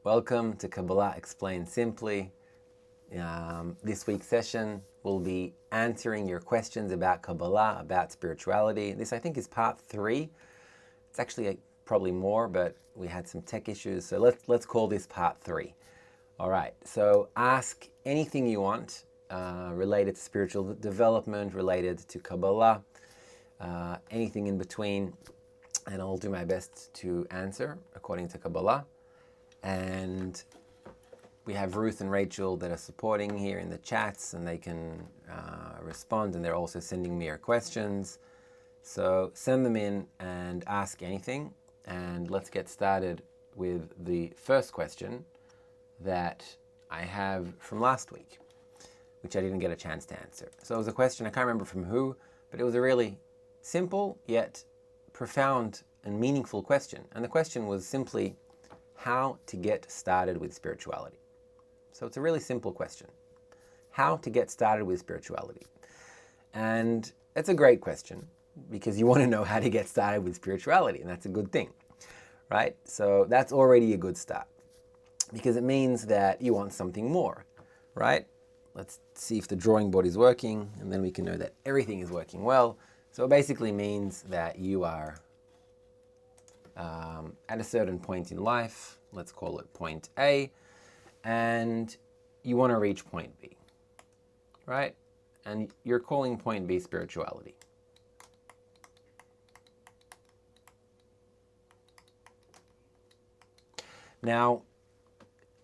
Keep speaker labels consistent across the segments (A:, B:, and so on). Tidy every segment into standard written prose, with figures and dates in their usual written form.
A: Welcome to Kabbalah Explained Simply. This week's session will be answering your questions about Kabbalah, about spirituality. This, I think, is part 3. It's actually probably more, but we had some tech issues, so let's call this part 3. All right, so ask anything you want related to spiritual development, related to Kabbalah, anything in between, and I'll do my best to answer according to Kabbalah. And we have Ruth and Rachel that are supporting here in the chats, and they can respond, and they're also sending me your questions. So send them in and ask anything, and let's get started with the first question that I have from last week, which I didn't get a chance to answer. So it was a question, I can't remember from who, but it was a really simple yet profound and meaningful question. And the question was simply, how to get started with spirituality. So it's a really simple question. How to get started with spirituality. And it's a great question because you want to know how to get started with spirituality, and that's a good thing, right? So that's already a good start because it means that you want something more, right? Let's see if the drawing board is working, and then we can know that everything is working well. So it basically means that you are at a certain point in life, let's call it point A, and you want to reach point B, right? And you're calling point B spirituality. Now,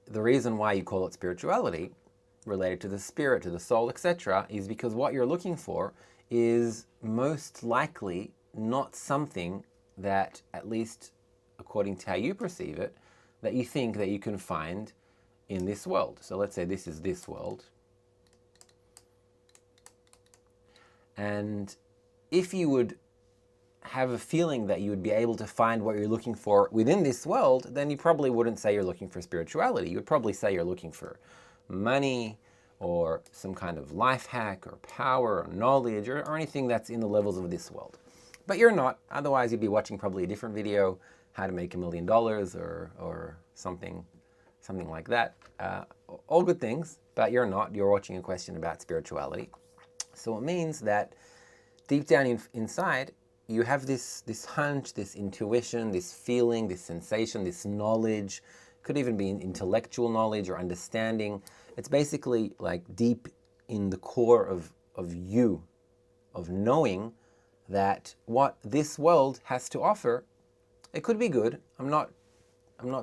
A: the reason why you call it spirituality, related to the spirit, to the soul, etc., is because what you're looking for is most likely not something that, at least according to how you perceive it, that you think that you can find in this world. So let's say this is this world. And if you would have a feeling that you would be able to find what you're looking for within this world, then you probably wouldn't say you're looking for spirituality. You would probably say you're looking for money or some kind of life hack or power or knowledge or anything that's in the levels of this world. But you're not, otherwise you'd be watching probably a different video, how to make $1 million or something like that. All good things, but you're not, you're watching a question about spirituality. So it means that deep down inside, you have this hunch, this intuition, this feeling, this sensation, this knowledge, could even be intellectual knowledge or understanding. It's basically like deep in the core of you, of knowing that what this world has to offer, it could be good. I'm not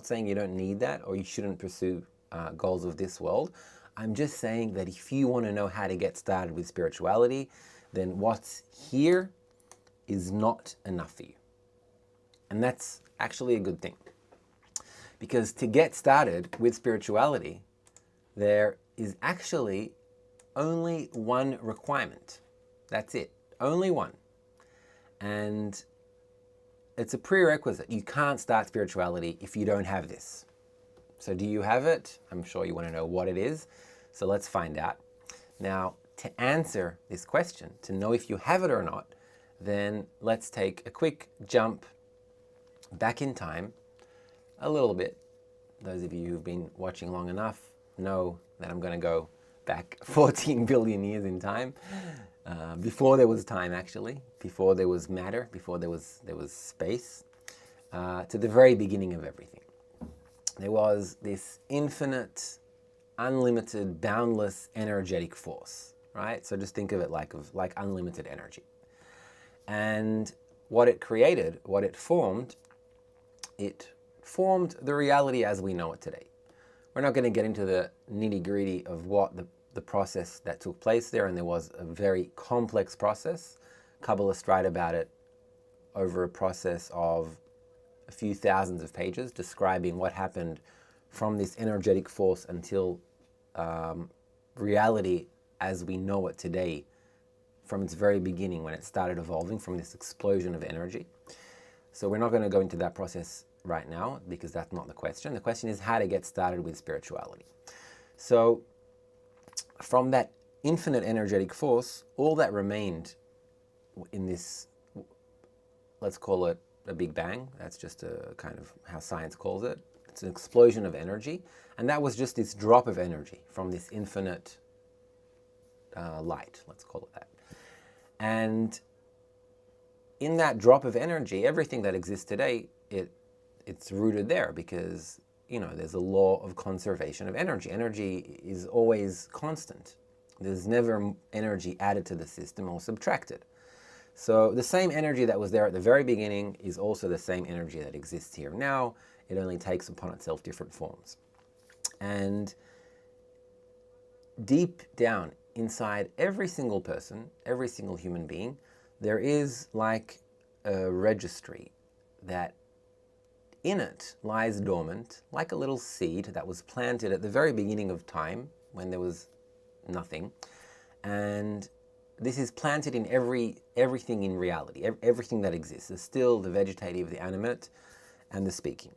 A: saying you don't need that or you shouldn't pursue goals of this world. I'm just saying that if you want to know how to get started with spirituality, then what's here is not enough for you. And that's actually a good thing. Because to get started with spirituality, there is actually only one requirement. That's it. Only one. And it's a prerequisite. You can't start spirituality if you don't have this. So do you have it? I'm sure you want to know what it is. So let's find out. Now, to answer this question, to know if you have it or not, then let's take a quick jump back in time a little bit. Those of you who've been watching long enough know that I'm going to go back 14 billion years in time. Before there was time, actually, before there was matter, before there was space, to the very beginning of everything. There was this infinite, unlimited, boundless energetic force, right? So just think of it like unlimited energy. And what it created, what it formed the reality as we know it today. We're not going to get into the nitty-gritty of what the process that took place there, and there was a very complex process. Kabbalists write about it over a process of a few thousands of pages, describing what happened from this energetic force until reality as we know it today, from its very beginning when it started evolving from this explosion of energy. So we're not going to go into that process right now because that's not the question. The question is how to get started with spirituality. So from that infinite energetic force, all that remained in this, let's call it a Big Bang. That's just a kind of how science calls it. It's an explosion of energy. And that was just this drop of energy from this infinite light, let's call it that. And in that drop of energy, everything that exists today, it's rooted there because, you know, there's a law of conservation of energy. Energy is always constant. There's never energy added to the system or subtracted. So the same energy that was there at the very beginning is also the same energy that exists here now. It only takes upon itself different forms. And deep down inside every single person, every single human being, there is like a registry that in it lies dormant, like a little seed that was planted at the very beginning of time when there was nothing. And this is planted in everything in reality, everything that exists, the still, the vegetative, the animate, and the speaking.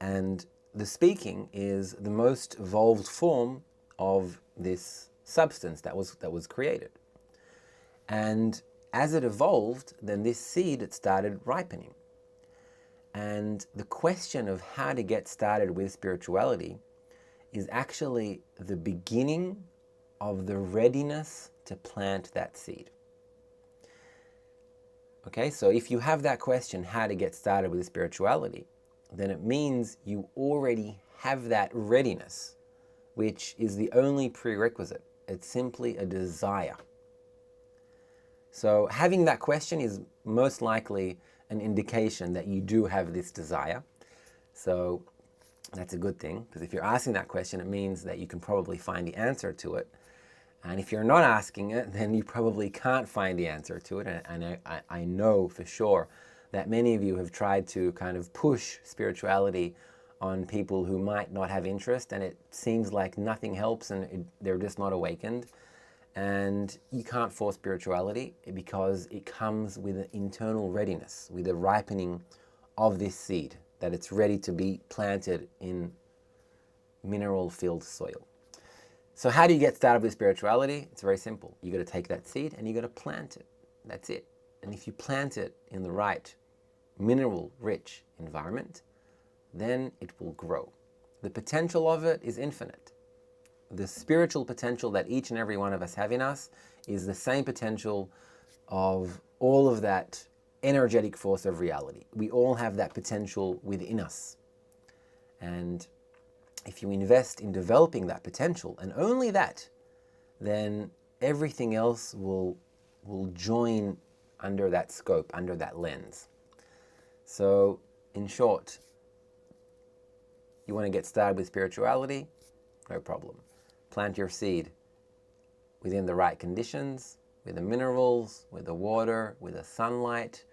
A: And the speaking is the most evolved form of this substance that was created. And as it evolved, then this seed, it started ripening. And the question of how to get started with spirituality is actually the beginning of the readiness to plant that seed. Okay, so if you have that question, how to get started with spirituality, then it means you already have that readiness, which is the only prerequisite. It's simply a desire. So having that question is most likely an indication that you do have this desire. So that's a good thing, because if you're asking that question, it means that you can probably find the answer to it. And if you're not asking it, then you probably can't find the answer to it. And I know for sure that many of you have tried to kind of push spirituality on people who might not have interest, and it seems like nothing helps and they're just not awakened. And you can't force spirituality because it comes with an internal readiness, with a ripening of this seed, that it's ready to be planted in mineral-filled soil. So how do you get started with spirituality? It's very simple. You got to take that seed and you got to plant it. That's it. And if you plant it in the right mineral-rich environment, then it will grow. The potential of it is infinite. The spiritual potential that each and every one of us have in us is the same potential of all of that energetic force of reality. We all have that potential within us. And if you invest in developing that potential, and only that, then everything else will join under that scope, under that lens. So, in short, you want to get started with spirituality? No problem. Plant your seed within the right conditions, with the minerals, with the water, with the sunlight,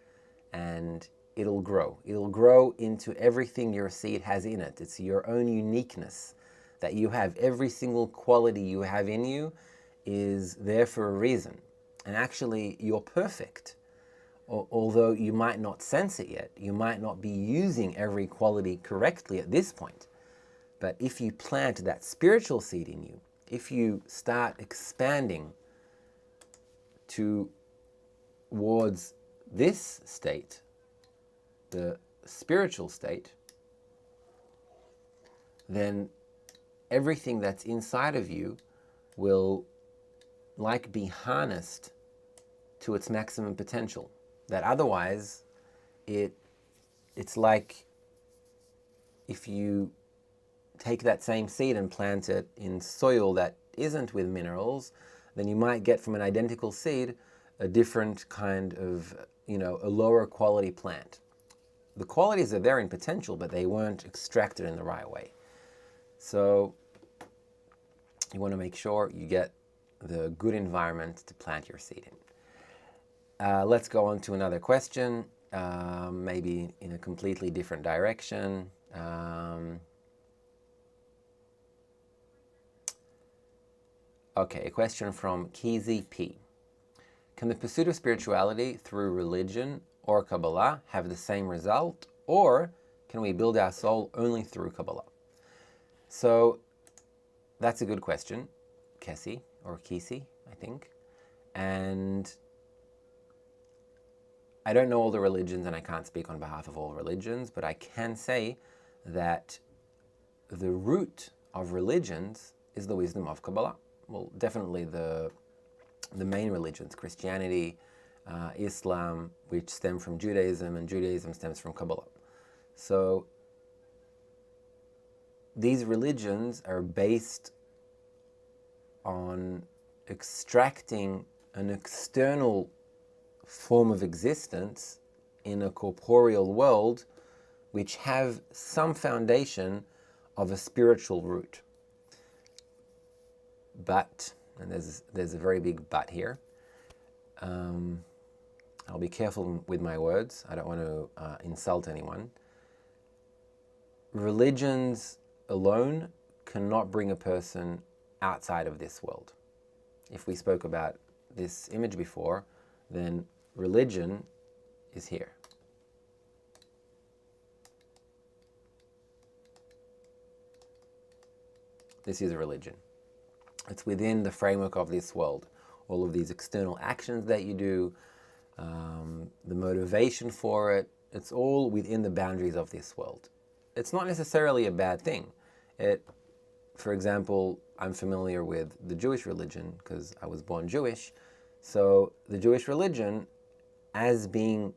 A: and it'll grow. It'll grow into everything your seed has in it. It's your own uniqueness that you have. Every single quality you have in you is there for a reason. And actually, you're perfect. Although you might not sense it yet, you might not be using every quality correctly at this point. But if you plant that spiritual seed in you, if you start expanding towards this state, the spiritual state, then everything that's inside of you will be harnessed to its maximum potential. That otherwise, it's like if you take that same seed and plant it in soil that isn't with minerals, then you might get from an identical seed a different kind of, a lower quality plant. The qualities are there in potential, but they weren't extracted in the right way. So you want to make sure you get the good environment to plant your seed in. Let's go on to another question, maybe in a completely different direction. Okay, a question from Kizi P. Can the pursuit of spirituality through religion or Kabbalah have the same result, or can we build our soul only through Kabbalah? So that's a good question, Kessie, or Kisi, I think. And I don't know all the religions and I can't speak on behalf of all religions, but I can say that the root of religions is the wisdom of Kabbalah. Well, definitely the main religions, Christianity, Islam, which stem from Judaism, and Judaism stems from Kabbalah. So these religions are based on extracting an external form of existence in a corporeal world which have some foundation of a spiritual root. But, and there's a very big but here, I'll be careful with my words, I don't want to insult anyone. Religions alone cannot bring a person outside of this world. If we spoke about this image before, then religion is here. This is a religion. It's within the framework of this world. All of these external actions that you do, the motivation for it, it's all within the boundaries of this world. It's not necessarily a bad thing. For example, I'm familiar with the Jewish religion because I was born Jewish. So the Jewish religion, as being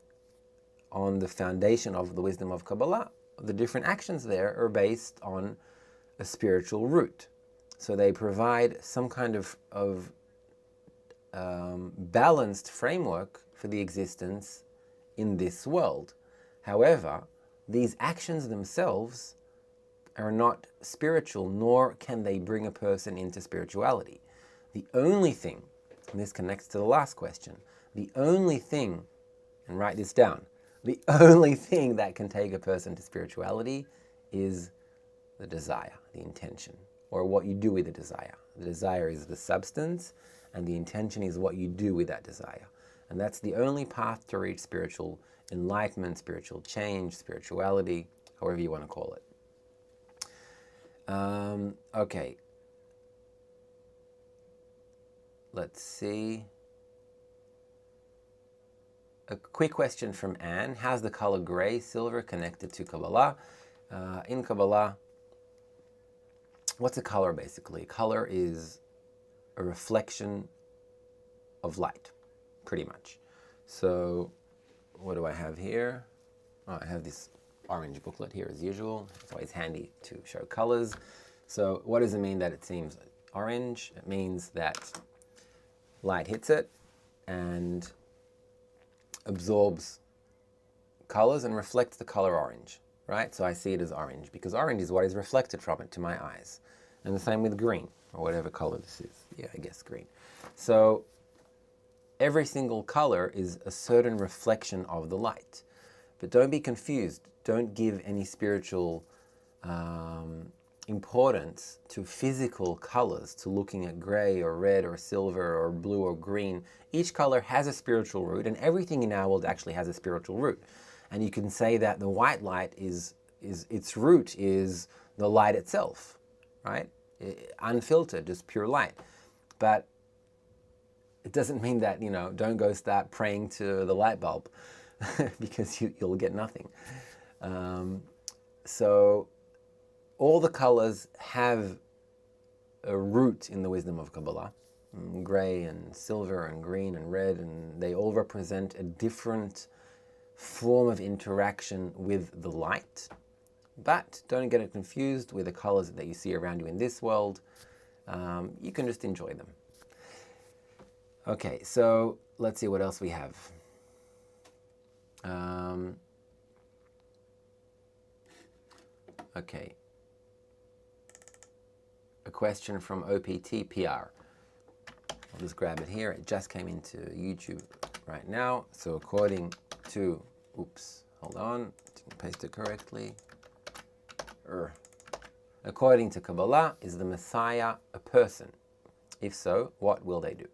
A: on the foundation of the wisdom of Kabbalah, the different actions there are based on a spiritual root. So they provide some kind of balanced framework for the existence in this world. However, these actions themselves are not spiritual, nor can they bring a person into spirituality. The only thing, and this connects to the last question, the only thing, and write this down, the only thing that can take a person to spirituality is the desire, the intention, or what you do with the desire. The desire is the substance, and the intention is what you do with that desire. And that's the only path to reach spiritual enlightenment, spiritual change, spirituality, however you want to call it. Okay. Let's see. A quick question from Anne. How's the color gray, silver connected to Kabbalah? In Kabbalah, what's a color basically? Color is a reflection of light, pretty much. So what do I have here? Oh, I have this orange booklet here as usual. It's always handy to show colors. So what does it mean that it seems orange? It means that light hits it and absorbs colors and reflects the color orange, right? So I see it as orange because orange is what is reflected from it to my eyes. And the same with green, or whatever color this is. Yeah, I guess green. So every single color is a certain reflection of the light. But don't be confused. Don't give any spiritual importance to physical colors, to looking at gray or red or silver or blue or green. Each color has a spiritual root, and everything in our world actually has a spiritual root. And you can say that the white light is its root is the light itself, right? Unfiltered, just pure light. But it doesn't mean that, you know, don't go start praying to the light bulb because you'll get nothing. So all the colors have a root in the wisdom of Kabbalah. Gray and silver and green and red, and they all represent a different form of interaction with the light. But don't get it confused with the colors that you see around you in this world. You can just enjoy them. Okay, so let's see what else we have. Okay. A question from OPT PR. I'll just grab it here. It just came into YouTube right now. So according to, oops, hold on, didn't paste it correctly. According to Kabbalah, is the Messiah a person? If so, what will they do?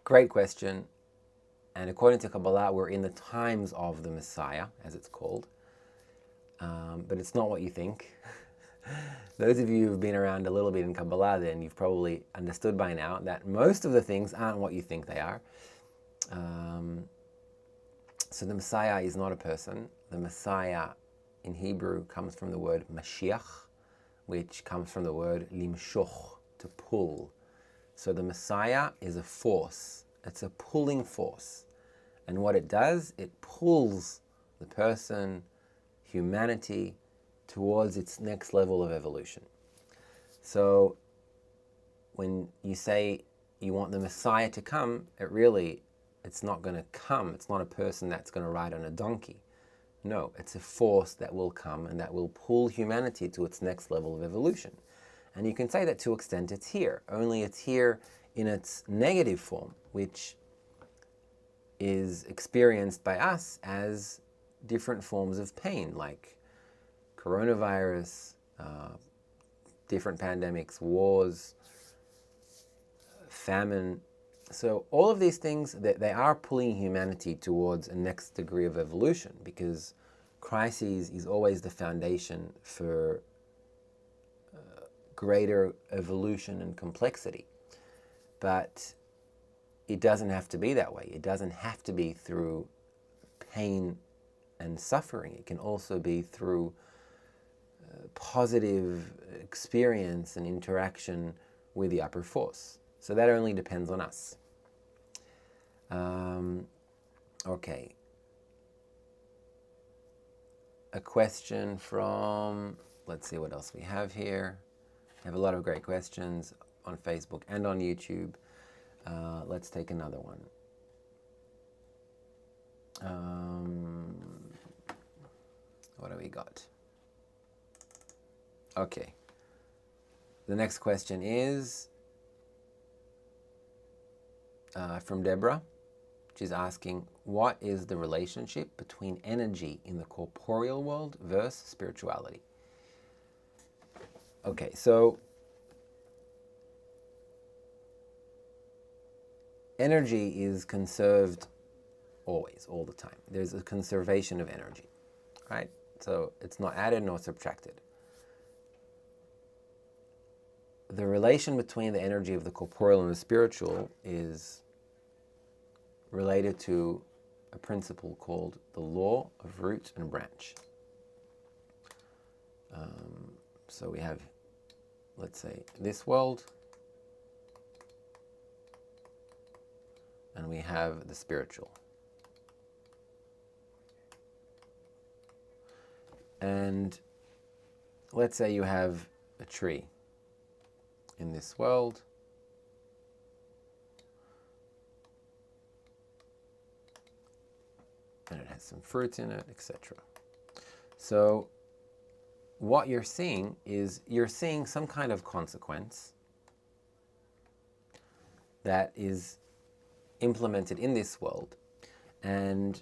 A: Great question. And according to Kabbalah, we're in the times of the Messiah, as it's called. But it's not what you think. Those of you who've been around a little bit in Kabbalah, then you've probably understood by now that most of the things aren't what you think they are. So the Messiah is not a person. The Messiah in Hebrew comes from the word Mashiach, which comes from the word limshoch, to pull. So the Messiah is a force. It's a pulling force. And what it does, it pulls the person, humanity, towards its next level of evolution. So when you say you want the Messiah to come, it's not going to come. It's not a person that's going to ride on a donkey. No, it's a force that will come and that will pull humanity to its next level of evolution. And you can say that to an extent it's here, only it's here in its negative form, which is experienced by us as different forms of pain, like coronavirus, different pandemics, wars, famine. So all of these things, they are pulling humanity towards a next degree of evolution, because crises is always the foundation for greater evolution and complexity. But it doesn't have to be that way. It doesn't have to be through pain and suffering. It can also be through positive experience and interaction with the upper force. So that only depends on us. Okay. A question from, let's see what else we have here. We have a lot of great questions on Facebook and on YouTube. Let's take another one. What do we got? Okay. The next question is from Deborah. She's asking, what is the relationship between energy in the corporeal world versus spirituality? Okay, so energy is conserved always, all the time. There's a conservation of energy, right? So it's not added nor subtracted. The relation between the energy of the corporeal and the spiritual is related to a principle called the law of root and branch. So we have, let's say, this world, and we have the spiritual. And let's say you have a tree in this world, and it has some fruit in it, etc. So what you're seeing is you're seeing some kind of consequence that is implemented in this world, and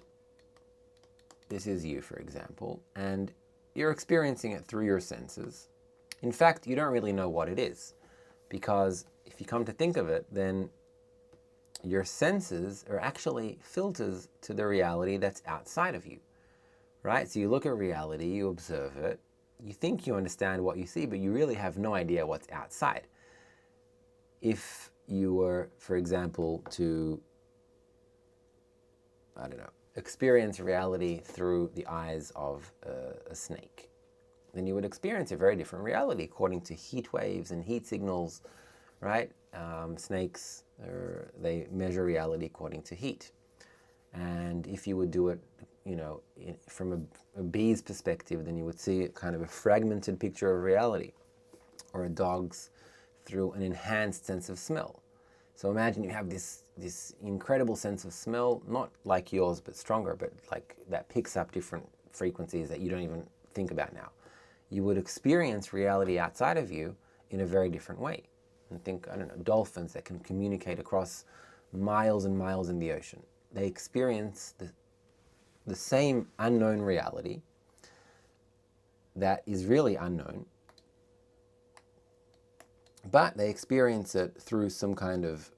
A: this is you, for example, and you're experiencing it through your senses. In fact, you don't really know what it is, because if you come to think of it, then your senses are actually filters to the reality that's outside of you, right? So you look at reality, you observe it, you think you understand what you see, but you really have no idea what's outside. If you were, for example, to, I don't know, experience reality through the eyes of a snake, then you would experience a very different reality according to heat waves and heat signals, right? Snakes, they measure reality according to heat. And if you would do it, you know, from a bee's perspective, then you would see kind of a fragmented picture of reality, or a dog's through an enhanced sense of smell. So imagine you have this incredible sense of smell, not like yours, but stronger, but like that picks up different frequencies that you don't even think about now. You would experience reality outside of you in a very different way. And think, I don't know, dolphins that can communicate across miles and miles in the ocean. They experience the same unknown reality that is really unknown, but they experience it through some kind of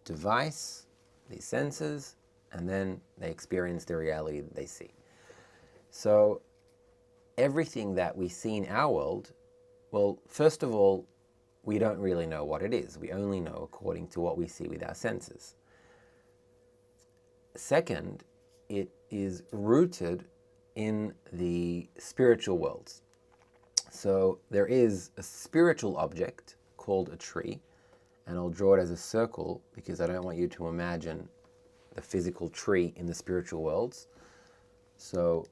A: device, these senses, and then they experience the reality that they see. So everything that we see in our world, well, first of all, we don't really know what it is. We only know according to what we see with our senses. Second, it is rooted in the spiritual worlds. So there is a spiritual object called a tree, and I'll draw it as a circle because I don't want you to imagine the physical tree in the spiritual worlds. So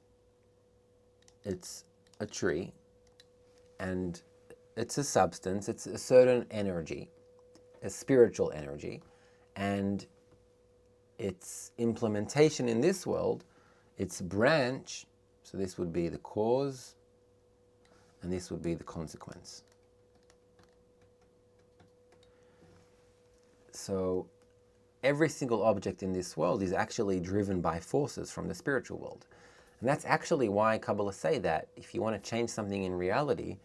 A: it's a tree, and it's a substance, it's a certain energy, a spiritual energy, and its implementation in this world, its branch, so this would be the cause, and this would be the consequence. So every single object in this world is actually driven by forces from the spiritual world. And that's actually why Kabbalah say that if you want to change something in reality,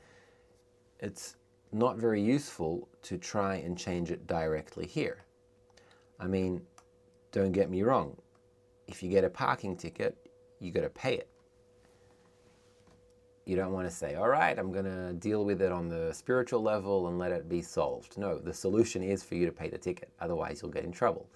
A: it's not very useful to try and change it directly here. I mean, don't get me wrong. If you get a parking ticket, you got to pay it. You don't want to say, all right, I'm going to deal with it on the spiritual level and let it be solved. No, the solution is for you to pay the ticket. Otherwise, you'll get in trouble.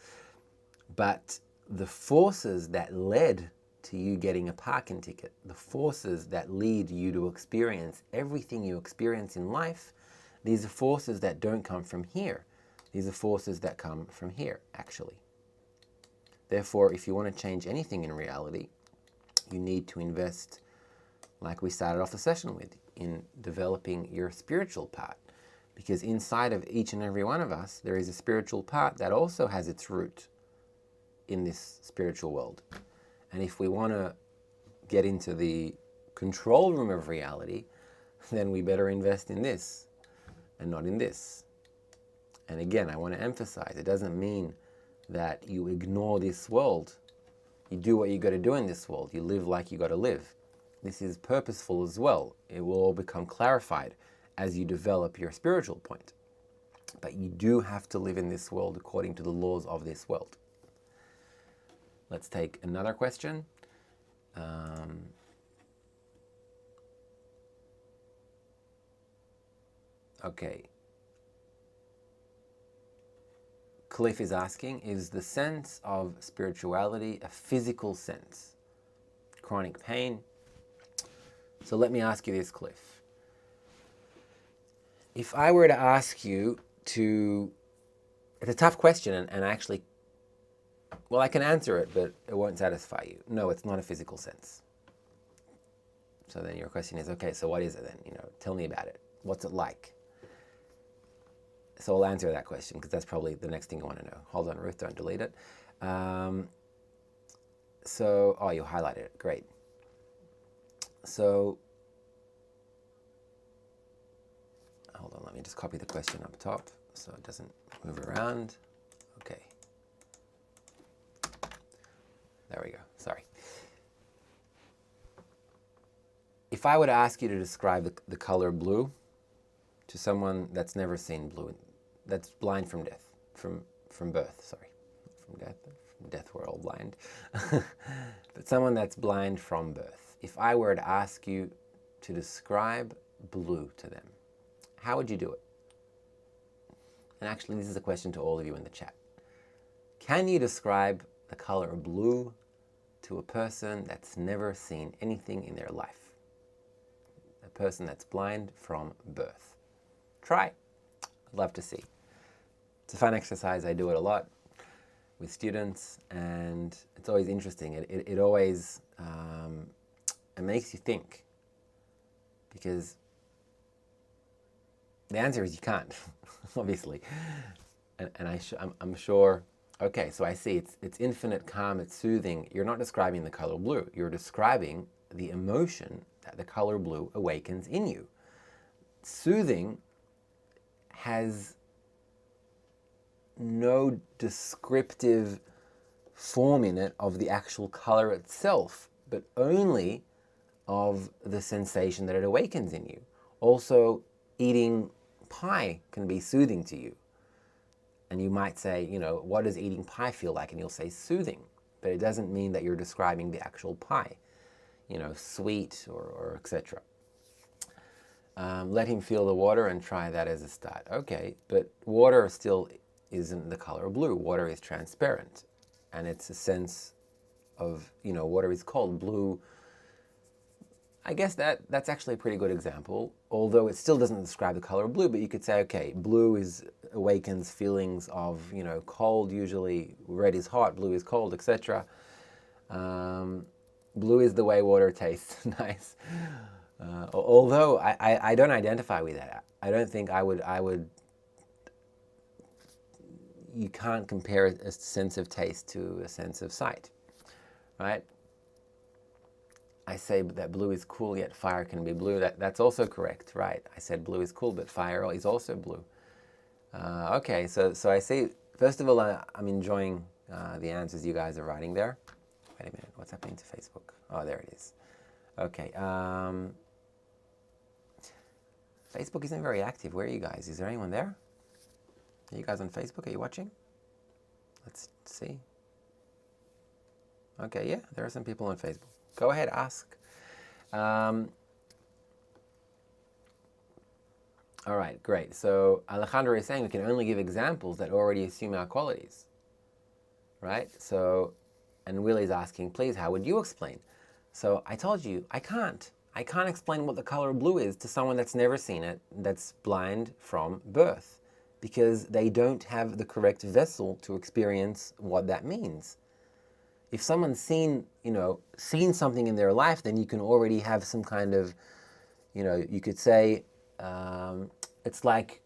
A: But the forces that led to you getting a parking ticket, the forces that lead you to experience everything you experience in life, these are forces that don't come from here. These are forces that come from here, actually. Therefore, if you want to change anything in reality, you need to invest, like we started off the session with, in developing your spiritual part. Because inside of each and every one of us, there is a spiritual part that also has its root in this spiritual world. And if we want to get into the control room of reality, then we better invest in this and not in this. And again, I want to emphasize, it doesn't mean that you ignore this world. You do what you got to do in this world. You live like you got to live. This is purposeful as well. It will all become clarified as you develop your spiritual point. But you do have to live in this world according to the laws of this world. Let's take another question. Okay. Cliff is asking, is the sense of spirituality a physical sense? Chronic pain? So let me ask you this, Cliff. If I were to ask you to, it's a tough question, and actually, well, I can answer it, but it won't satisfy you. No, it's not a physical sense. So then your question is, okay, so what is it then? Tell me about it. What's it like? So I'll answer that question because that's probably the next thing you want to know. Hold on, Ruth, don't delete it. Oh, you highlighted it. Great. So, hold on, let me just copy the question up top so it doesn't move around. Okay. There we go. Sorry. If I were to ask you to describe the color blue to someone that's never seen blue, that's blind from death, from birth, sorry. From death we're all blind. But someone that's blind from birth. If I were to ask you to describe blue to them, how would you do it? And actually, this is a question to all of you in the chat. Can you describe the color blue to a person that's never seen anything in their life? A person that's blind from birth. Try. I'd love to see. It's a fun exercise. I do it a lot with students, and it's always interesting. It always it makes you think, because the answer is you can't, obviously. And I'm sure. Okay, so I see it's infinite calm, it's soothing. You're not describing the color blue. You're describing the emotion that the color blue awakens in you. Soothing has no descriptive form in it of the actual color itself, but only of the sensation that it awakens in you. Also, eating pie can be soothing to you. And you might say, what does eating pie feel like? And you'll say soothing. But it doesn't mean that you're describing the actual pie, sweet or etc. Let him feel the water and try that as a start. Okay, but water still isn't the color blue. Water is transparent. And it's a sense of, water is cold. Blue, I guess that's actually a pretty good example. although it still doesn't describe the color of blue, but you could say, okay, blue awakens feelings of, cold usually, red is hot, blue is cold, etc. Blue is the way water tastes. Nice. Although I don't identify with that. I don't think I would. You can't compare a sense of taste to a sense of sight, right? I say that blue is cool, yet fire can be blue. That's also correct, right? I said blue is cool, but fire is also blue. Okay, so I see. First of all, I'm enjoying the answers you guys are writing there. Wait a minute, what's happening to Facebook? Oh, there it is. Okay. Facebook isn't very active. Where are you guys? Is there anyone there? Are you guys on Facebook? Are you watching? Let's see. Okay, yeah, there are some people on Facebook. Go ahead, ask. All right, great. So Alejandro is saying we can only give examples that already assume our qualities, right? So, and Willie's asking, please, how would you explain? So I told you, I can't. I can't explain what the color of blue is to someone that's never seen it, that's blind from birth, because they don't have the correct vessel to experience what that means. If someone's seen something in their life, then you can already have some kind of, you could say, it's like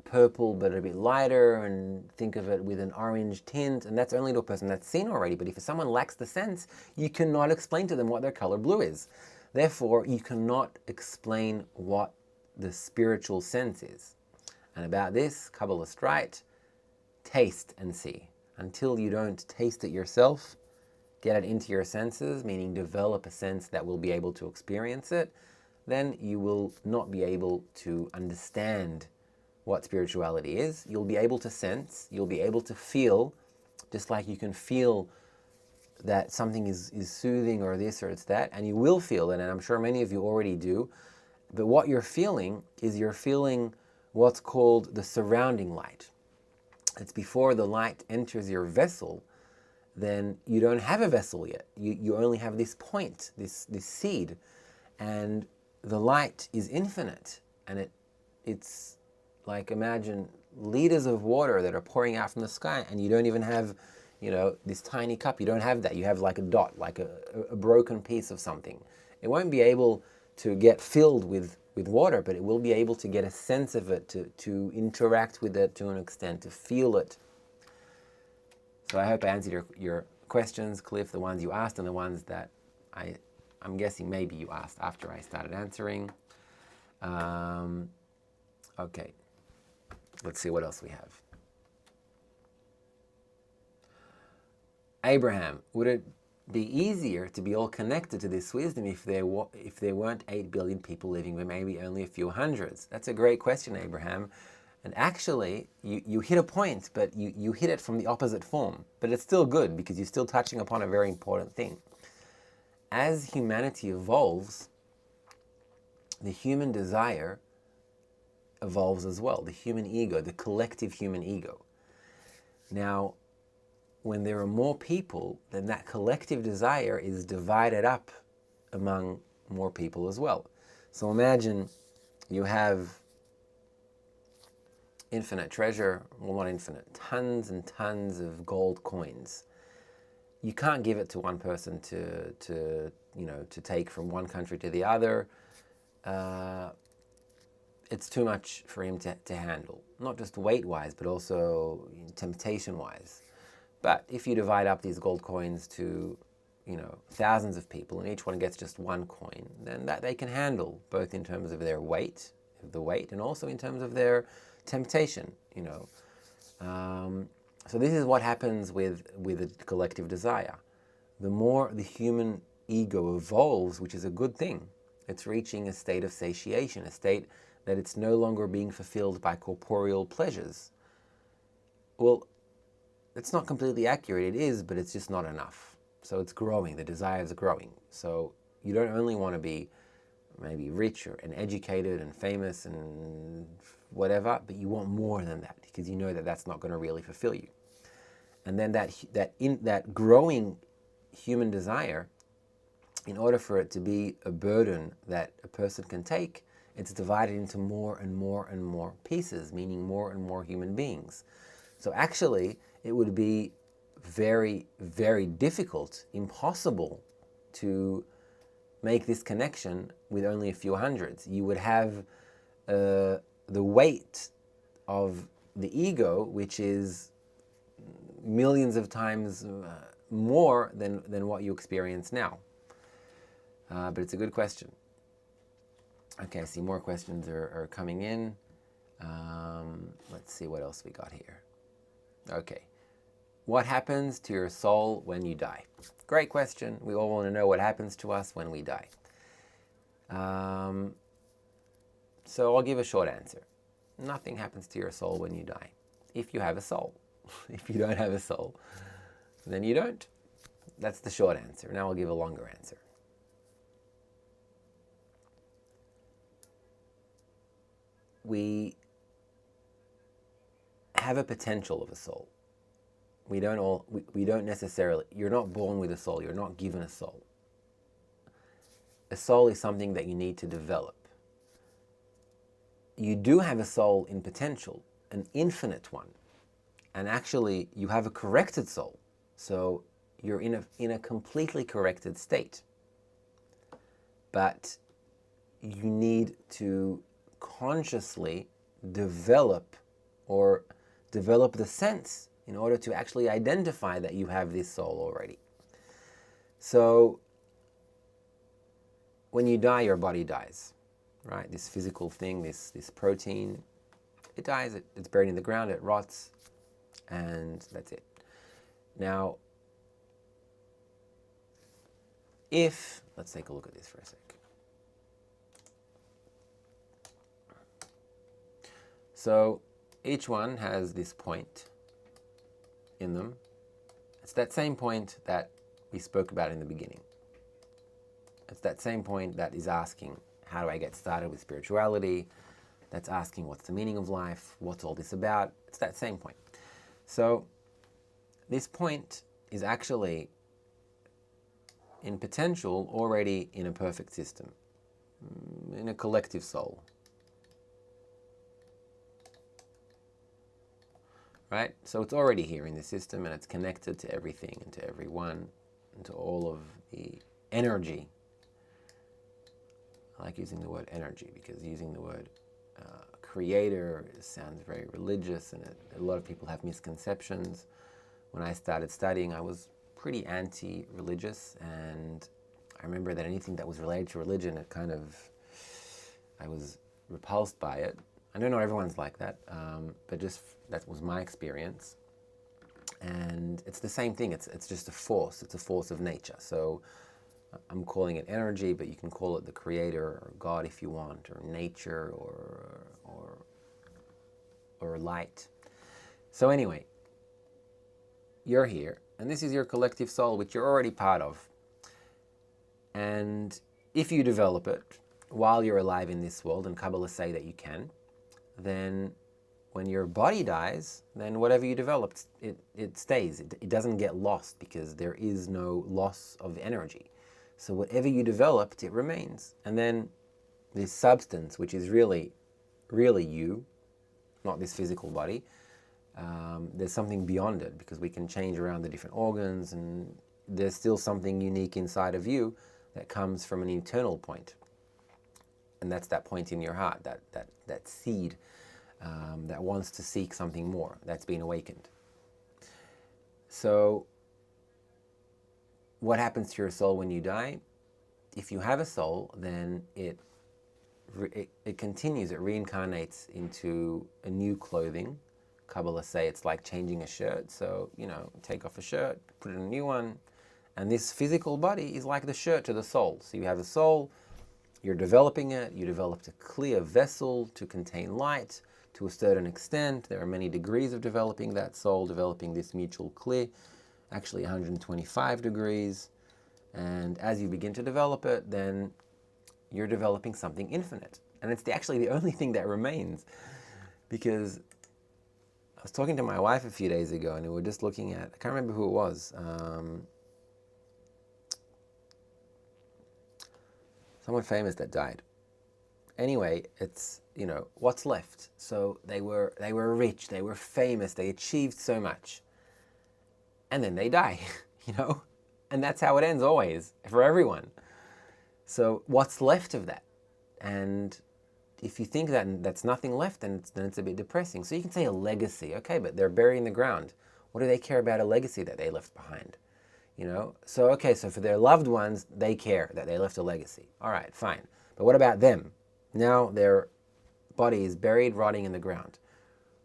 A: purple but a bit lighter, and think of it with an orange tint, and that's only to a person that's seen already. But if someone lacks the sense, you cannot explain to them what their color blue is. Therefore, you cannot explain what the spiritual sense is. And about this, Kabbalists write, taste and see. Until you don't taste it yourself, get it into your senses, meaning develop a sense that will be able to experience it, then you will not be able to understand what spirituality is. You'll be able to sense, you'll be able to feel, just like you can feel that something is soothing or this or it's that, and you will feel it, and I'm sure many of you already do. But what you're feeling is you're feeling what's called the surrounding light. It's before the light enters your vessel, then you don't have a vessel yet. You only have this point, this seed, and the light is infinite, and it's like, imagine liters of water that are pouring out from the sky, and you don't even have, this tiny cup. You don't have that. You have like a dot, like a broken piece of something. It won't be able to get filled with water, but it will be able to get a sense of it, to interact with it to an extent, to feel it. So I hope I answered your questions, Cliff, the ones you asked and the ones that I'm guessing maybe you asked after I started answering. Okay, let's see what else we have. Abraham, would it be easier to be all connected to this wisdom if there weren't 8 billion people living, but maybe only a few hundreds? That's a great question, Abraham. And actually, you hit a point, but you hit it from the opposite form. But it's still good, because you're still touching upon a very important thing. As humanity evolves, the human desire evolves as well. The human ego, the collective human ego. Now, when there are more people, then that collective desire is divided up among more people as well. So imagine you have infinite treasure, well, not infinite, tons and tons of gold coins. You can't give it to one person to take from one country to the other. It's too much for him to handle, not just weight-wise, but also temptation-wise. But if you divide up these gold coins to, thousands of people, and each one gets just one coin, then that they can handle, both in terms of their weight, and also in terms of their temptation, So this is what happens with a collective desire. The more the human ego evolves, which is a good thing, it's reaching a state of satiation, a state that it's no longer being fulfilled by corporeal pleasures. Well, it's not completely accurate. It is, but it's just not enough. So it's growing. The desire is growing. So you don't only want to be maybe rich and educated and famous and whatever, but you want more than that, because you know that that's not going to really fulfill you. And then that growing human desire, in order for it to be a burden that a person can take, it's divided into more and more and more pieces, meaning more and more human beings. So actually, it would be very, very difficult, impossible to make this connection with only a few hundreds. You would have the weight of the ego, which is millions of times more than what you experience now. But it's a good question. Okay, I see more questions are coming in. Let's see what else we got here. Okay. What happens to your soul when you die? Great question. We all want to know what happens to us when we die. So I'll give a short answer. Nothing happens to your soul when you die, if you have a soul. If you don't have a soul, then you don't. That's the short answer. Now I'll give a longer answer. We have a potential of a soul. We don't necessarily, you're not born with a soul, you're not given a soul. A soul is something that you need to develop. You do have a soul in potential, an infinite one. And actually, you have a corrected soul. So you're in a completely corrected state. But you need to consciously develop the sense in order to actually identify that you have this soul already. So when you die, your body dies, right? This physical thing, this protein, it dies, it's buried in the ground, it rots, and that's it. Now, let's take a look at this for a sec. So each one has this point in them. It's that same point that we spoke about in the beginning. It's that same point that is asking, how do I get started with spirituality? That's asking, what's the meaning of life? What's all this about? It's that same point. So this point is actually in potential already in a perfect system, in a collective soul. Right? So it's already here in the system, and it's connected to everything and to everyone and to all of the energy. I like using the word energy because using the word creator sounds very religious, and a lot of people have misconceptions. When I started studying, I was pretty anti-religious, and I remember that anything that was related to religion, I was repulsed by it. I know not everyone's like that, but just that was my experience. And it's the same thing. It's just a force. It's a force of nature. So I'm calling it energy, but you can call it the creator or God if you want, or nature or light. So anyway, you're here, and this is your collective soul, which you're already part of. And if you develop it while you're alive in this world, and Kabbalah say that you can, then when your body dies, then whatever you developed, it stays. It doesn't get lost, because there is no loss of energy. So whatever you developed, it remains. And then this substance, which is really, really you, not this physical body, there's something beyond it, because we can change around the different organs, and there's still something unique inside of you that comes from an internal point. And that's that point in your heart, that seed that wants to seek something more, that's been awakened. So what happens to your soul when you die? If you have a soul, then it continues, it reincarnates into a new clothing. Kabbalah say it's like changing a shirt. So, take off a shirt, put in a new one, and this physical body is like the shirt to the soul. So you have a soul, you're developing it, you developed a clear vessel to contain light to a certain extent. There are many degrees of developing that soul, developing this mutual clear, actually 125 degrees. And as you begin to develop it, then you're developing something infinite. And it's actually the only thing that remains, because I was talking to my wife a few days ago, and we were just looking at, I can't remember who it was, someone famous that died. anyway, it's, you know, what's left? So they were rich, they were famous, they achieved so much. And then they die, you know? And that's how it ends always, for everyone. So what's left of that? And if you think that that's nothing left, then it's a bit depressing. So you can say a legacy, okay, but they're buried in the ground. What do they care about a legacy that they left behind? You know? So, okay, so for their loved ones, they care that they left a legacy. All right, fine. But what about them? Now their body is buried, rotting in the ground.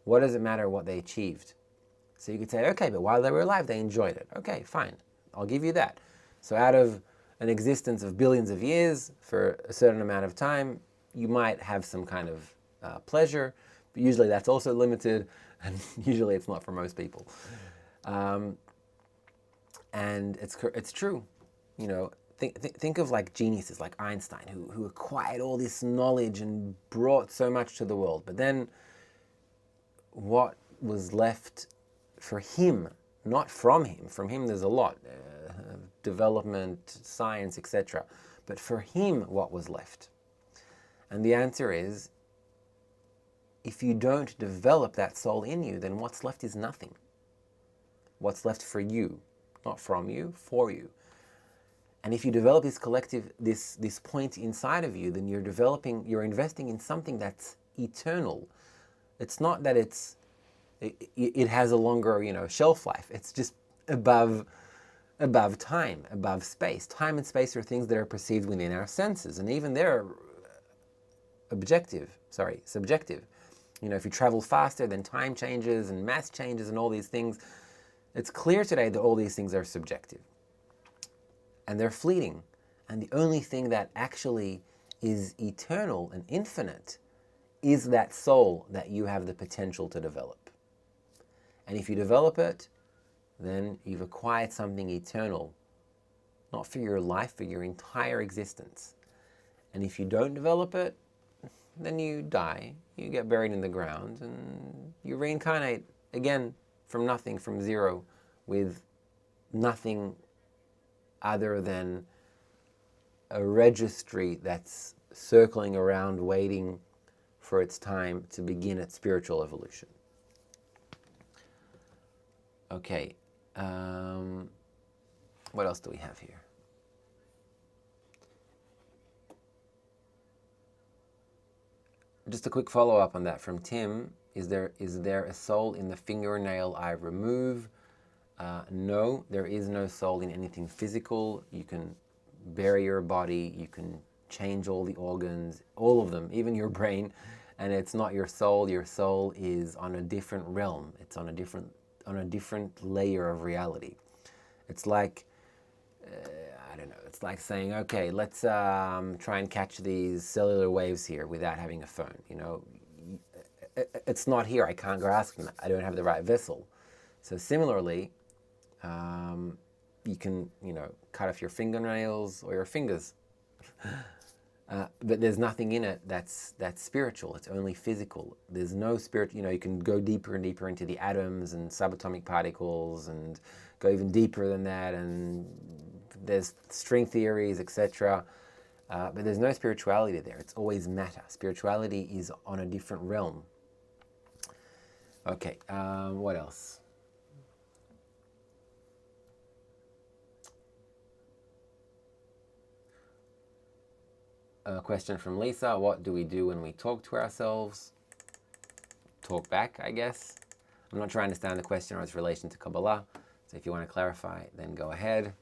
A: What does it matter what they achieved? So you could say, okay, but while they were alive, they enjoyed it. Okay, fine. I'll give you that. So out of an existence of billions of years, for a certain amount of time, you might have some kind of pleasure, but usually that's also limited, and usually it's not for most people. And it's true. You know, think of like geniuses like Einstein, who acquired all this knowledge and brought so much to the world. But then what was left for him, not from him. From him there's a lot, development, science, etc. But for him, what was left? And the answer is, if you don't develop that soul in you, then what's left is nothing. What's left for you, not from you, for you. And if you develop this collective, this point inside of you, then you're investing in something that's eternal. It's not that it has a longer, you know, shelf life. It's just above time, above space. Time and space are things that are perceived within our senses, and even they're subjective. You know, if you travel faster, then time changes and mass changes and all these things. It's clear today that all these things are subjective. And they're fleeting. And the only thing that actually is eternal and infinite is that soul that you have the potential to develop. And if you develop it, then you've acquired something eternal, not for your life, for your entire existence. And if you don't develop it, then you die, you get buried in the ground, and you reincarnate again from nothing, from zero, with nothing other than a registry that's circling around, waiting for its time to begin its spiritual evolution. Okay, what else do we have here? Just a quick follow-up on that from Tim. Is there a soul in the fingernail I remove? No, there is no soul in anything physical. You can bury your body, you can change all the organs, all of them, even your brain, and it's not your soul. Your soul is on a different realm. It's on a different layer of reality. It's like, I don't know, it's like saying, okay, let's try and catch these cellular waves here without having a phone. You know, it's not here. I can't grasp them. I don't have the right vessel. So similarly, you can, you know, cut off your fingernails or your fingers, but there's nothing in it that's spiritual. It's only physical. There's no spirit. You know, you can go deeper and deeper into the atoms and subatomic particles, and go even deeper than that. And there's string theories, etc. But there's no spirituality there. It's always matter. Spirituality is on a different realm. Okay, what else? A question from Lisa. What do we do when we talk to ourselves? Talk back, I guess. I'm not sure I understand the question or its relation to Kabbalah. So if you want to clarify, then go ahead.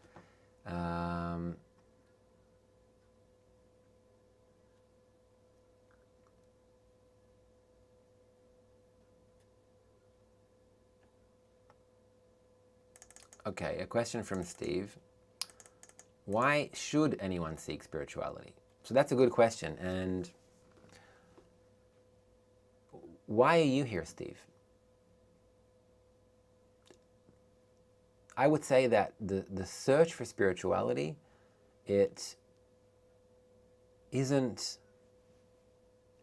A: Okay, a question from Steve. Why should anyone seek spirituality? So that's a good question. And why are you here, Steve? I would say that the search for spirituality, it isn't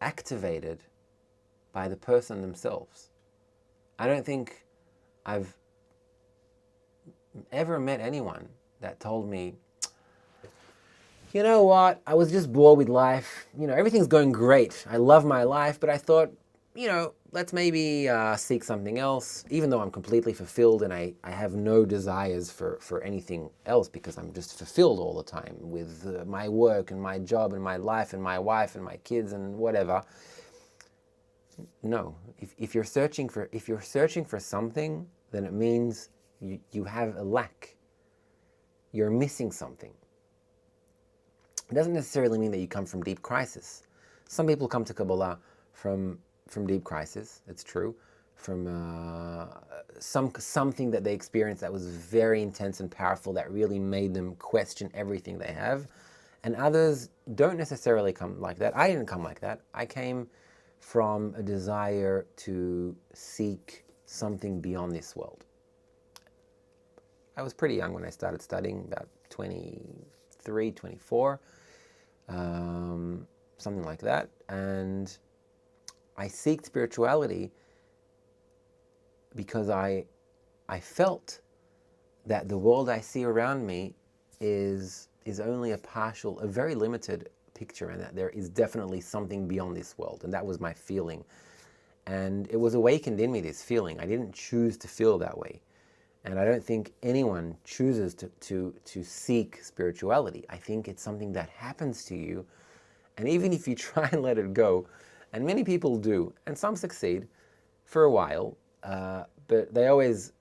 A: activated by the person themselves. I don't think I've ever met anyone that told me, you know what, I was just bored with life. Everything's going great. I love my life, but I thought, let's maybe seek something else, even though I'm completely fulfilled and I have no desires for anything else because I'm just fulfilled all the time with my work and my job and my life and my wife and my kids and whatever. No, if you're searching for something, then it means you have a lack. You're missing something. It doesn't necessarily mean that you come from deep crisis. Some people come to Kabbalah from deep crisis, it's true, from something that they experienced that was very intense and powerful that really made them question everything they have. And others don't necessarily come like that. I didn't come like that. I came from a desire to seek something beyond this world. I was pretty young when I started studying, about 23, 24, something like that. And I seeked spirituality because I felt that the world I see around me is only a very limited picture, and that there is definitely something beyond this world. And that was my feeling. And it was awakened in me, this feeling. I didn't choose to feel that way. And I don't think anyone chooses to seek spirituality. I think it's something that happens to you. And even if you try and let it go, and many people do, and some succeed for a while, but they always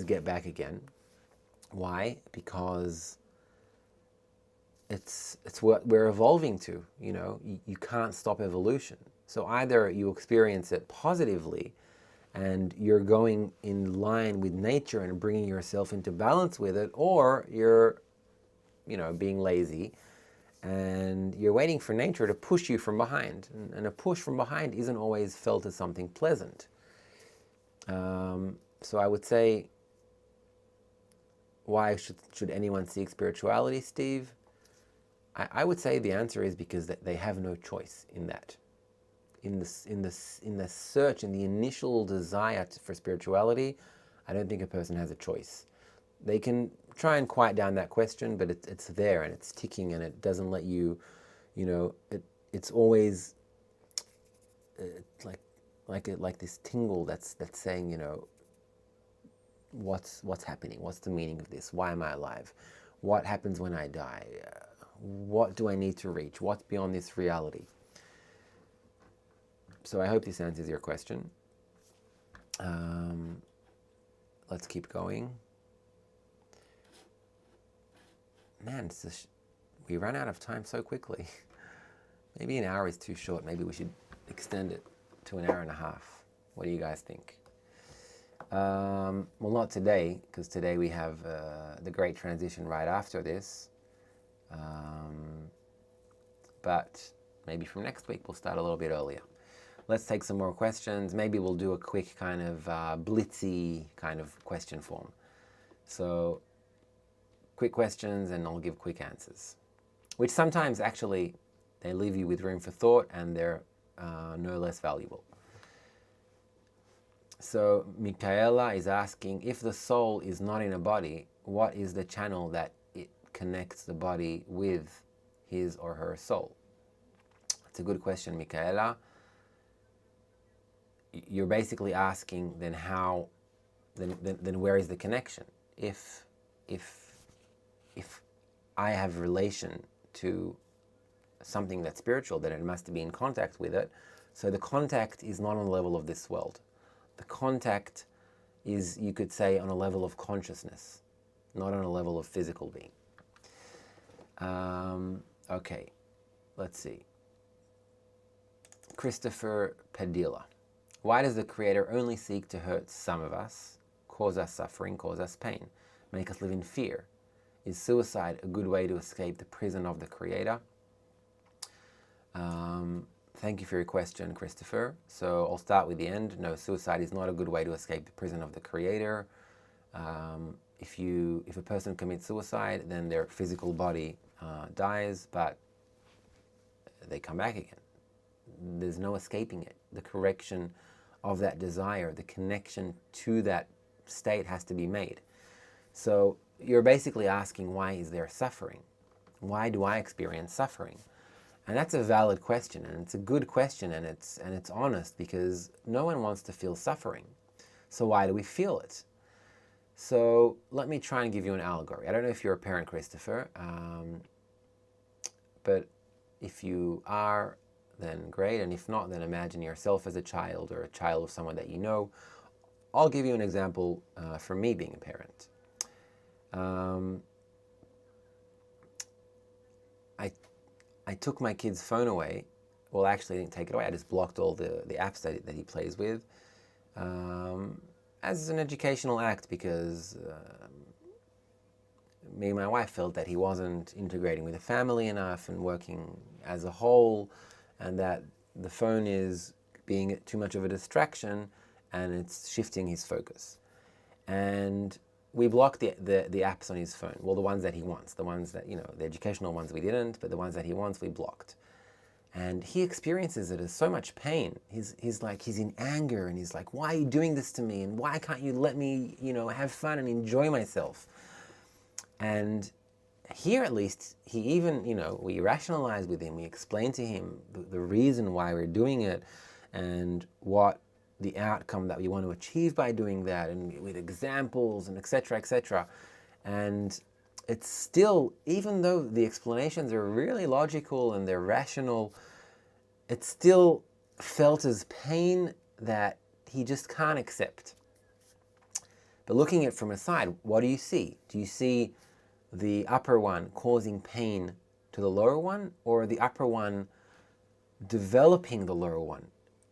A: get back again. Why? Because it's what we're evolving to. You can't stop evolution. So either you experience it positively, and you're going in line with nature and bringing yourself into balance with it, or you're, being lazy and you're waiting for nature to push you from behind. And a push from behind isn't always felt as something pleasant. So I would say, why should anyone seek spirituality, Steve? I would say the answer is because they have no choice in that. In the search, in the initial desire for spirituality, I don't think a person has a choice. They can try and quiet down that question, but it's there and it's ticking, and it doesn't let you, it's always like this tingle that's saying, what's happening? What's the meaning of this? Why am I alive? What happens when I die? What do I need to reach? What's beyond this reality? So I hope this answers your question. Let's keep going. Man, we run out of time so quickly. Maybe an hour is too short. Maybe we should extend it to an hour and a half. What do you guys think? Well, not today, because today we have the great transition right after this. But maybe from next week we'll start a little bit earlier. Let's take some more questions. Maybe we'll do a quick kind of blitzy kind of question form. So quick questions and I'll give quick answers, which sometimes actually they leave you with room for thought, and they're no less valuable. So Michaela is asking, if the soul is not in a body, what is the channel that it connects the body with his or her soul? It's a good question, Michaela. You're basically asking, then how, then where is the connection? If I have relation to something that's spiritual, then it must be in contact with it. So the contact is not on the level of this world. The contact is, you could say, on a level of consciousness, not on a level of physical being. Okay, let's see. Christopher Padilla. Why does the Creator only seek to hurt some of us, cause us suffering, cause us pain, make us live in fear? Is suicide a good way to escape the prison of the Creator? Thank you for your question, Christopher. So I'll start with the end. No, suicide is not a good way to escape the prison of the Creator. If a person commits suicide, then their physical body dies, but they come back again. There's no escaping it. The correction of that desire, the connection to that state has to be made. So you're basically asking, why is there suffering? Why do I experience suffering? And that's a valid question, and it's a good question, and it's honest, because no one wants to feel suffering. So why do we feel it? So let me try and give you an allegory. I don't know if you're a parent, Christopher, but if you are, then great, and if not, then imagine yourself as a child or a child of someone that you know. I'll give you an example from me being a parent. I took my kid's phone away. Well, actually, I didn't take it away. I just blocked all the apps that he plays with as an educational act, because me and my wife felt that he wasn't integrating with the family enough and working as a whole, and that the phone is being too much of a distraction and it's shifting his focus. And we blocked the apps on his phone. Well, the ones that he wants, the ones that, the educational ones we didn't, but the ones that he wants we blocked. And he experiences it as so much pain. He's in anger, and he's like, why are you doing this to me? And why can't you let me, have fun and enjoy myself? And here, at least, he even, we rationalized with him, we explained to him the reason why we're doing it and what the outcome that we want to achieve by doing that, and with examples and etc., etc. And it's still, even though the explanations are really logical and they're rational, it still felt as pain that he just can't accept. But looking at it from a side, what do you see? Do you see the upper one causing pain to the lower one, or the upper one developing the lower one,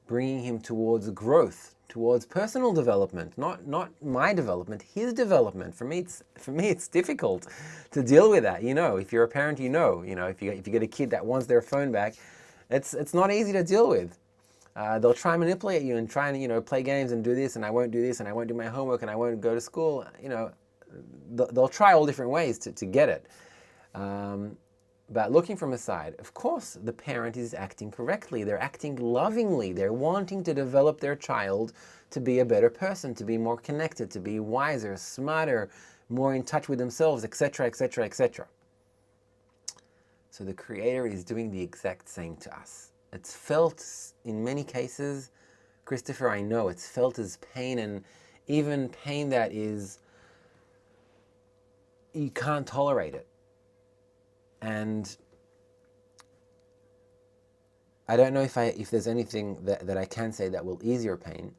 A: bringing him towards growth, towards personal development, not my development, his development? For me, it's difficult to deal with that. If you're a parent, if you get a kid that wants their phone back, it's not easy to deal with. They'll try and manipulate you and try and play games and do this, and I won't do this, and I won't do my homework, and I won't go to school. They'll try all different ways to get it. But looking from a side, of course, the parent is acting correctly. They're acting lovingly. They're wanting to develop their child to be a better person, to be more connected, to be wiser, smarter, more in touch with themselves, etc., etc., etc. So the Creator is doing the exact same to us. It's felt in many cases, Christopher, I know, it's felt as pain, and even pain that is, you can't tolerate it. And I don't know if there's anything that I can say that will ease your pain.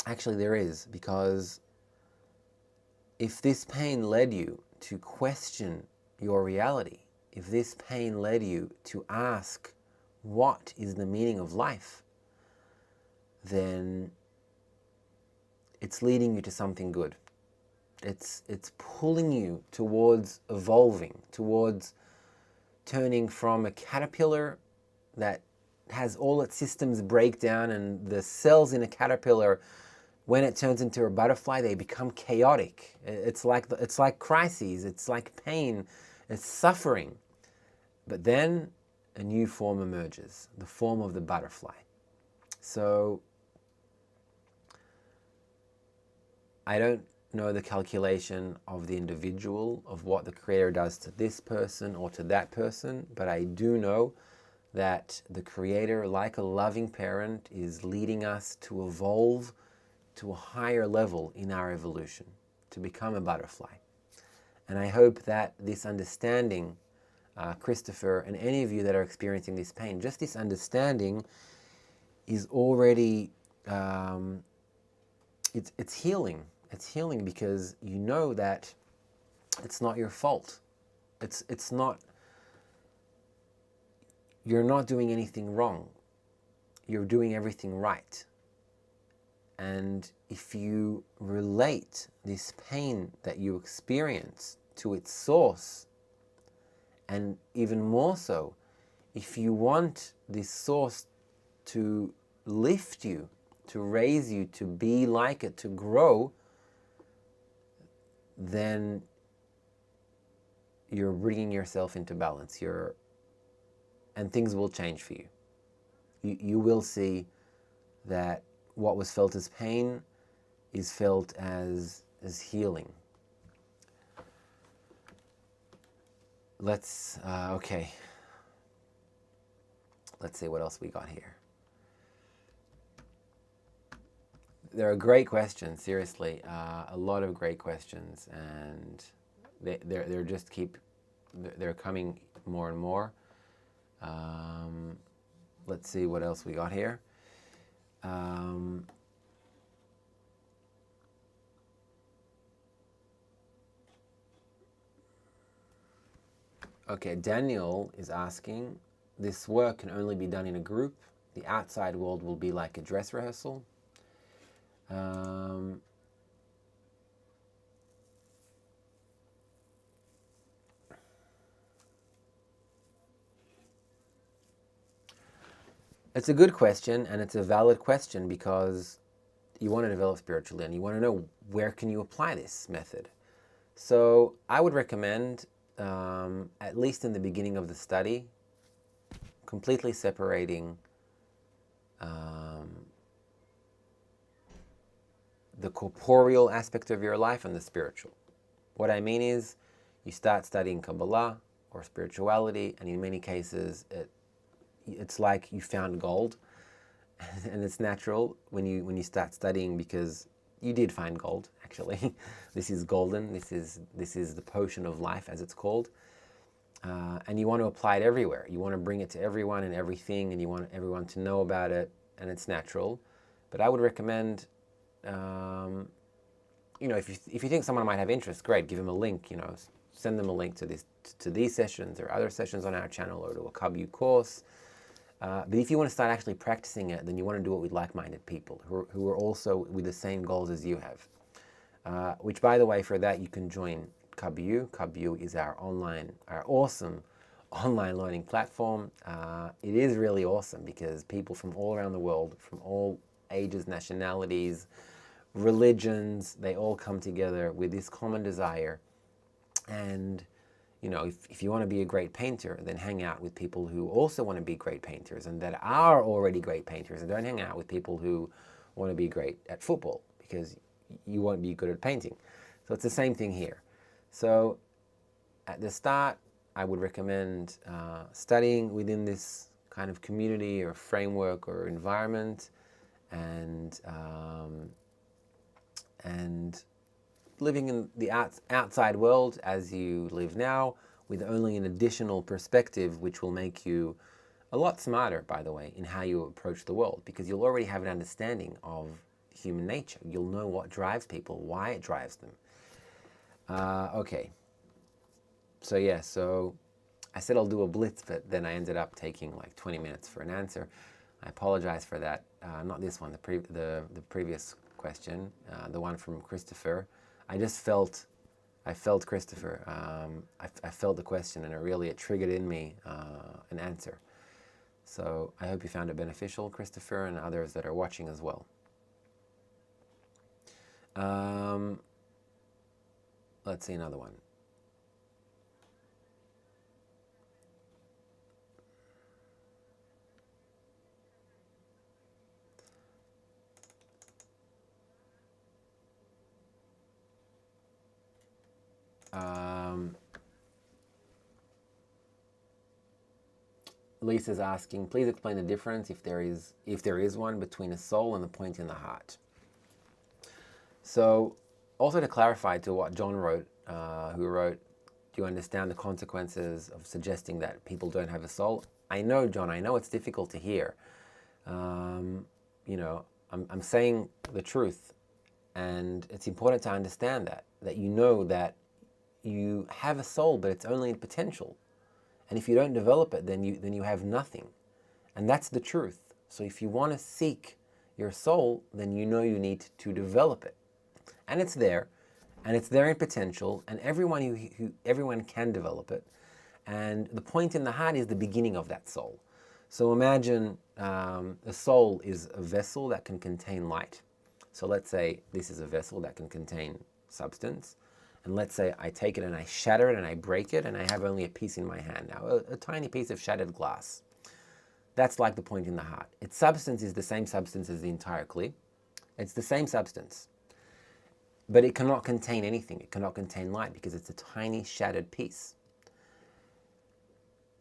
A: Actually, there is, because if this pain led you to question your reality, if this pain led you to ask, what is the meaning of life? Then it's leading you to something good. It's pulling you towards evolving, towards turning from a caterpillar that has all its systems break down, and the cells in a caterpillar, when it turns into a butterfly, they become chaotic. It's like crises, it's like pain, it's suffering. But then a new form emerges, the form of the butterfly. So I don't know the calculation of the individual, of what the Creator does to this person or to that person, but I do know that the Creator, like a loving parent, is leading us to evolve to a higher level in our evolution, to become a butterfly. And I hope that this understanding, Christopher, and any of you that are experiencing this pain, just this understanding is already, it's healing. It's healing, because you know that it's not your fault. It's not, you're not doing anything wrong. You're doing everything right. And if you relate this pain that you experience to its source, and even more so, if you want this source to lift you, to raise you, to be like it, to grow, then you're bringing yourself into balance. And things will change for you. You will see that what was felt as pain is felt as healing. Okay. Let's see what else we got here. There are great questions, seriously. A lot of great questions, and they're coming more and more. Let's see what else we got here. Okay, Daniel is asking, this work can only be done in a group. The outside world will be like a dress rehearsal. It's a good question, and it's a valid question, because you want to develop spiritually and you want to know where can you apply this method. So I would recommend, at least in the beginning of the study, completely separating the corporeal aspect of your life and the spiritual. What I mean is, you start studying Kabbalah or spirituality, and in many cases it's like you found gold, and it's natural when you start studying, because you did find gold, actually. This is golden. This is the potion of life, as it's called. And you want to apply it everywhere. You want to bring it to everyone and everything, and you want everyone to know about it, and it's natural. But I would recommend, if you think someone might have interest, great, give them a link. Send them a link to these sessions or other sessions on our channel, or to a Kabbalah course. But if you want to start actually practicing it, then you want to do it with like-minded people who are also with the same goals as you have. Which, by the way, for that you can join Kabbalah. Kabbalah is our awesome online learning platform. It is really awesome, because people from all around the world, from all ages, nationalities, religions, they all come together with this common desire. And if you want to be a great painter, then hang out with people who also want to be great painters and that are already great painters, and don't hang out with people who want to be great at football, because you won't be good at painting. So it's the same thing here. So at the start, I would recommend studying within this kind of community or framework or environment, and living in the outside world as you live now, with only an additional perspective, which will make you a lot smarter, by the way, in how you approach the world, because you'll already have an understanding of human nature. You'll know what drives people, why it drives them. Okay. So I said I'll do a blitz, but then I ended up taking like 20 minutes for an answer. I apologize for that. Not this one, the previous question, the one from Christopher. I felt Christopher. I felt the question, and it triggered in me an answer. So I hope you found it beneficial, Christopher, and others that are watching as well. Let's see another one. Lisa's asking, please explain the difference, if there is one, between a soul and the point in the heart. So, also to clarify to what John wrote, who wrote, do you understand the consequences of suggesting that people don't have a soul? I know, John, I know it's difficult to hear. I'm saying the truth, and it's important to understand that you know that you have a soul, but it's only in potential. And if you don't develop it, then you have nothing. And that's the truth. So if you want to seek your soul, then you know you need to develop it. And it's there. And it's there in potential. And everyone can develop it. And the point in the heart is the beginning of that soul. So imagine the soul is a vessel that can contain light. So let's say this is a vessel that can contain substance. And let's say I take it and I shatter it and I break it, and I have only a piece in my hand now, a tiny piece of shattered glass. That's like the point in the heart. Its substance is the same substance as the entire clip. It's the same substance. But it cannot contain anything. It cannot contain light, because it's a tiny shattered piece.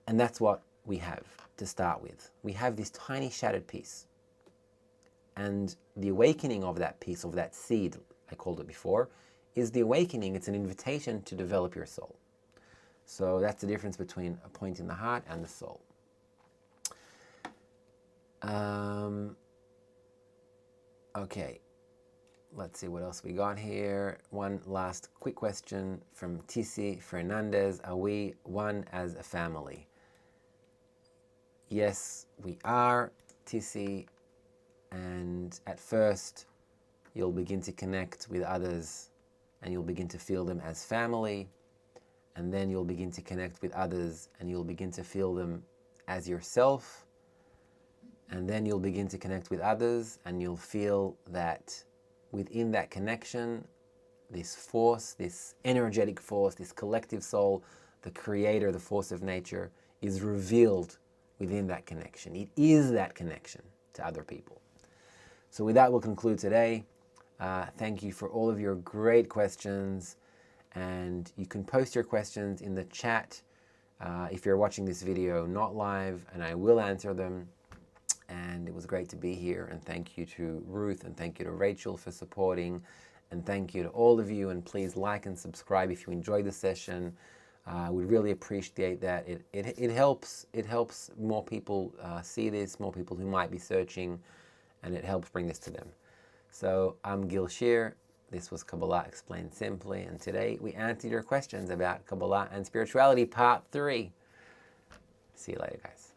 A: And that's what we have to start with. We have this tiny shattered piece. And the awakening of that piece, of that seed, I called it before, is the awakening. It's an invitation to develop your soul. So that's the difference between a point in the heart and the soul. Okay, let's see what else we got here. One last quick question from Tisi Fernandez. Are we one as a family? Yes, we are, Tisi. And at first, you'll begin to connect with others and you'll begin to feel them as family. And then you'll begin to connect with others and you'll begin to feel them as yourself. And then you'll begin to connect with others and you'll feel that within that connection, this force, this energetic force, this collective soul, the creator, the force of nature, is revealed within that connection. It is that connection to other people. So with that, we'll conclude today. Thank you for all of your great questions. And you can post your questions in the chat if you're watching this video not live, and I will answer them. And it was great to be here. And thank you to Ruth, and thank you to Rachel for supporting. And thank you to all of you. And please like and subscribe if you enjoyed the session. We'd really appreciate that. It helps more people see this, more people who might be searching, and it helps bring this to them. So I'm Gil Shir. This was Kabbalah Explained Simply, and today we answered your questions about Kabbalah and Spirituality, Part 3. See you later, guys.